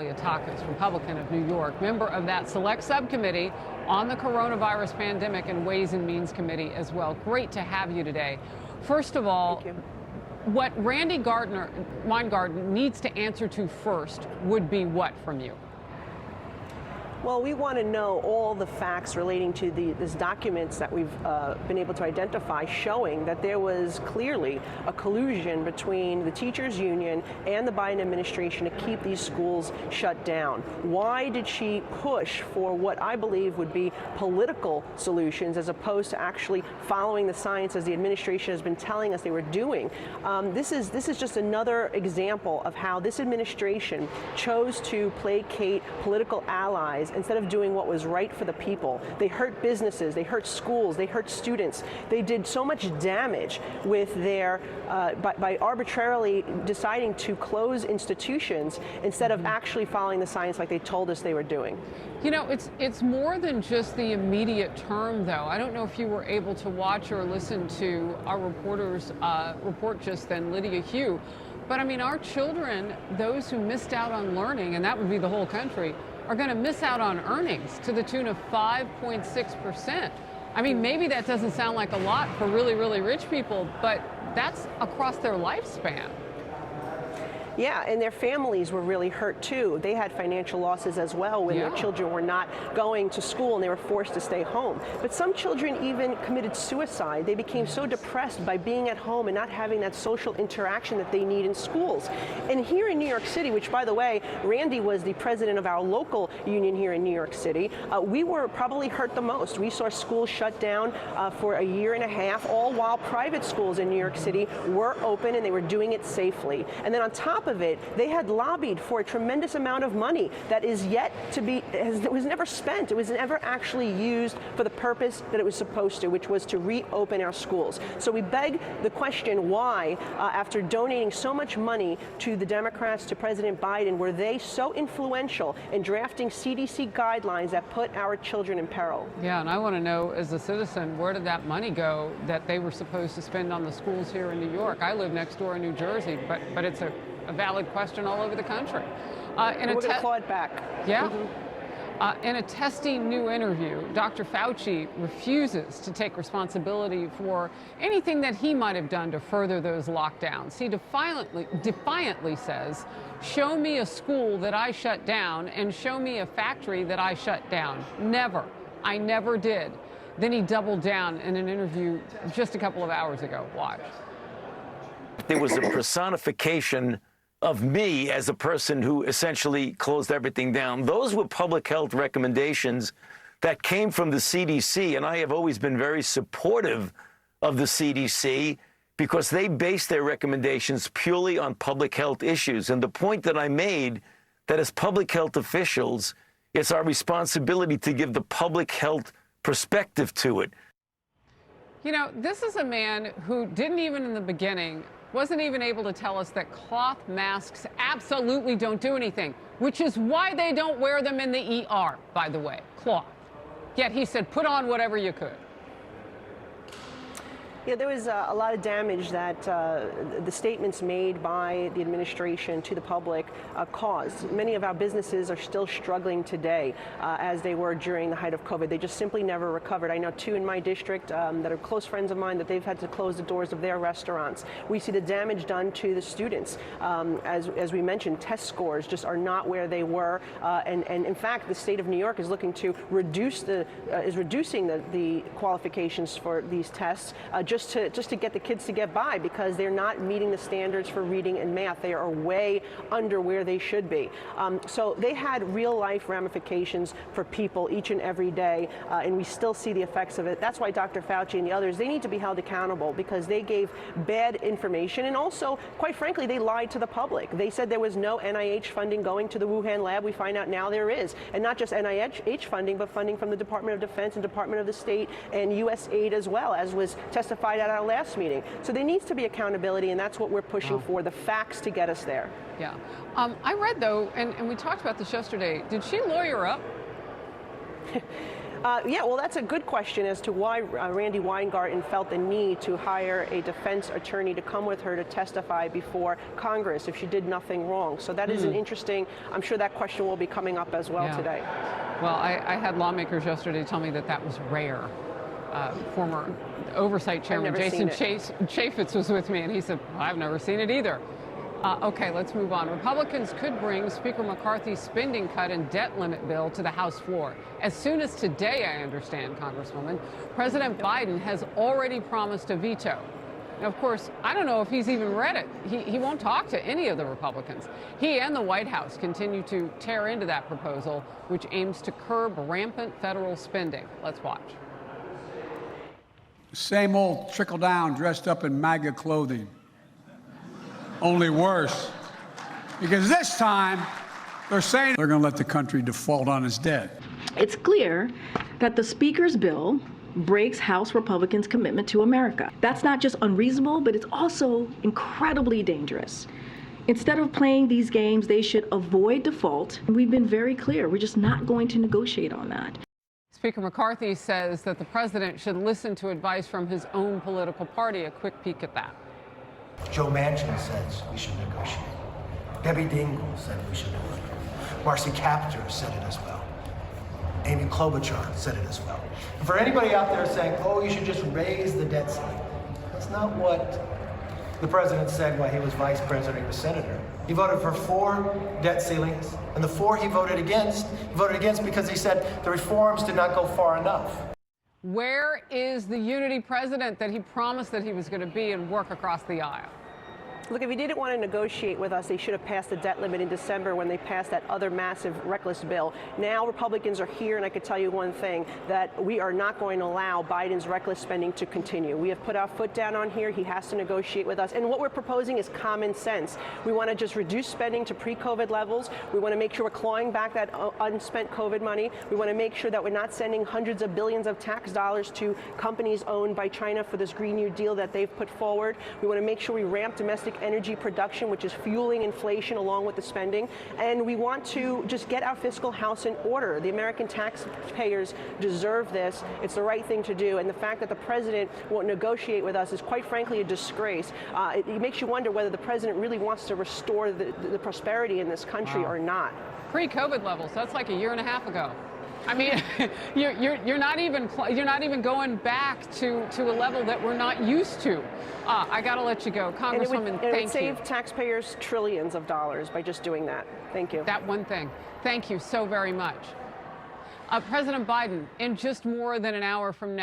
Malliotakis, Republican of New York, member of that select subcommittee on the coronavirus pandemic and Ways and Means Committee as well. Great to have you today. First of all, what Randy Weingarten needs to answer to first would be what from you? Well, we want to know all the facts relating to these documents that we've been able to identify showing that there was clearly a collusion between the teachers union and the Biden administration to keep these schools shut down. Why did she push for what I believe would be political solutions as opposed to actually following the science as the administration has been telling us they were doing? This is just another example of how this administration chose to placate political allies instead of doing what was right for the people. They hurt businesses, they hurt schools, they hurt students. They did so much damage with their, by arbitrarily deciding to close institutions instead of actually following the science like they told us they were doing. You know, it's more than just the immediate term, though. I don't know if you were able to watch or listen to our reporter's report just then, Lydia Hugh. But I mean, our children, those who missed out on learning, and that would be the whole country, are going to miss out on earnings to the tune of 5.6%. I mean, maybe that doesn't sound like a lot for really, really rich people, but that's across their lifespan. Yeah, and their families were really hurt too. They had financial losses as well when their children were not going to school and they were forced to stay home. But some children even committed suicide. They became so depressed by being at home and not having that social interaction that they need in schools. And here in New York City, which by the way, Randy was the president of our local union here in New York City, we were probably hurt the most. We saw schools shut down for a year and a half, all while private schools in New York City were open and they were doing it safely. And then on top of it, they had lobbied for a tremendous amount of money that is yet to be, it was never spent. It was never actually used for the purpose that it was supposed to, which was to reopen our schools. So we beg the question, why, after donating so much money to the Democrats, to President Biden, were they so influential in drafting CDC guidelines that put our children in peril? Yeah, and I want to know, as a citizen, where did that money go that they were supposed to spend on the schools here in New York? I live next door in New Jersey, but it's a valid question all over the country. We're going to claw it back. Yeah. In a testy new interview, Dr. Fauci refuses to take responsibility for anything that he might have done to further those lockdowns. He defiantly says, show me a school that I shut down and show me a factory that I shut down. Never. I never did. Then he doubled down in an interview just a couple of hours ago. Watch. There was a personification of me as a person who essentially closed everything down. Those were public health recommendations that came from the CDC, and I have always been very supportive of the CDC because they base their recommendations purely on public health issues. And the point that I made, that as public health officials, it's our responsibility to give the public health perspective to it. You know, this is a man who didn't even in the beginning wasn't even able to tell us that cloth masks absolutely don't do anything, which is why they don't wear them in the ER, by the way, cloth. Yet he said, put on whatever you could. Yeah, there was a lot of damage that the statements made by the administration to the public caused. Many of our businesses are still struggling today as they were during the height of COVID. They just simply never recovered. I know two in my district that are close friends of mine that they've had to close the doors of their restaurants. We see the damage done to the students. As we mentioned, test scores just are not where they were. And in fact, the state of New York is looking to reducing the qualifications for these tests just to get the kids to get by because they're not meeting the standards for reading and math. They are way under where they should be. So they had real life ramifications for people each and every day, and we still see the effects of it. That's why Dr. Fauci and the others, they need to be held accountable because they gave bad information and also, quite frankly, they lied to the public. They said there was no NIH funding going to the Wuhan lab. We find out now there is, and not just NIH funding, but funding from the Department of Defense and Department of the State and USAID as well, as was testified at our last meeting. So there needs to be accountability, and that's what we're pushing for, the facts to get us there. Yeah. I read, though, and we talked about this yesterday, did she lawyer up? Yeah, well, that's a good question as to why Randy Weingarten felt the need to hire a defense attorney to come with her to testify before Congress if she did nothing wrong. So that is an interesting, I'm sure that question will be coming up as well today. Well, I had lawmakers yesterday tell me that that was rare. Former oversight chairman Jason Chaffetz was with me, and he said, I've never seen it either. Okay, let's move on. Republicans could bring Speaker McCarthy's spending cut and debt limit bill to the House floor. As soon as today, I understand, Congresswoman, President Biden has already promised a veto. Now, of course, I don't know if he's even read it. He won't talk to any of the Republicans. He and the White House continue to tear into that proposal, which aims to curb rampant federal spending. Let's watch. Same old trickle down dressed up in MAGA clothing. Only worse. Because this time, they're saying they're going to let the country default on its debt. It's clear that the Speaker's bill breaks House Republicans' commitment to America. That's not just unreasonable, but it's also incredibly dangerous. Instead of playing these games, they should avoid default. We've been very clear. We're just not going to negotiate on that. Speaker McCarthy says that the president should listen to advice from his own political party. A quick peek at that. Joe Manchin says we should negotiate. Debbie Dingell said we should negotiate. Marcy Kaptur said it as well. Amy Klobuchar said it as well. And for anybody out there saying, oh, you should just raise the debt ceiling, that's not what the president said while he was vice president or senator. He voted for 4 debt ceilings, and the 4 he voted against because he said the reforms did not go far enough. Where is the unity president that he promised that he was going to be and work across the aisle? Look, if he didn't want to negotiate with us, they should have passed the debt limit in December when they passed that other massive, reckless bill. Now Republicans are here, and I could tell you one thing, that we are not going to allow Biden's reckless spending to continue. We have put our foot down on here. He has to negotiate with us. And what we're proposing is common sense. We want to just reduce spending to pre-COVID levels. We want to make sure we're clawing back that unspent COVID money. We want to make sure that we're not sending hundreds of billions of tax dollars to companies owned by China for this Green New Deal that they've put forward. We want to make sure we ramp domestic energy production, which is fueling inflation along with the spending. And we want to just get our fiscal house in order. The American taxpayers deserve this. It's the right thing to do. And the fact that the president won't negotiate with us is quite frankly a disgrace. It makes you wonder whether the president really wants to restore the prosperity in this country or not. Pre-COVID levels, that's like a year and a half ago. I mean, you're not even going back to a level that we're not used to. I got to let you go, Congresswoman. It would save taxpayers trillions of dollars by just doing that. Thank you. That one thing. Thank you so very much. President Biden, in just more than an hour from now.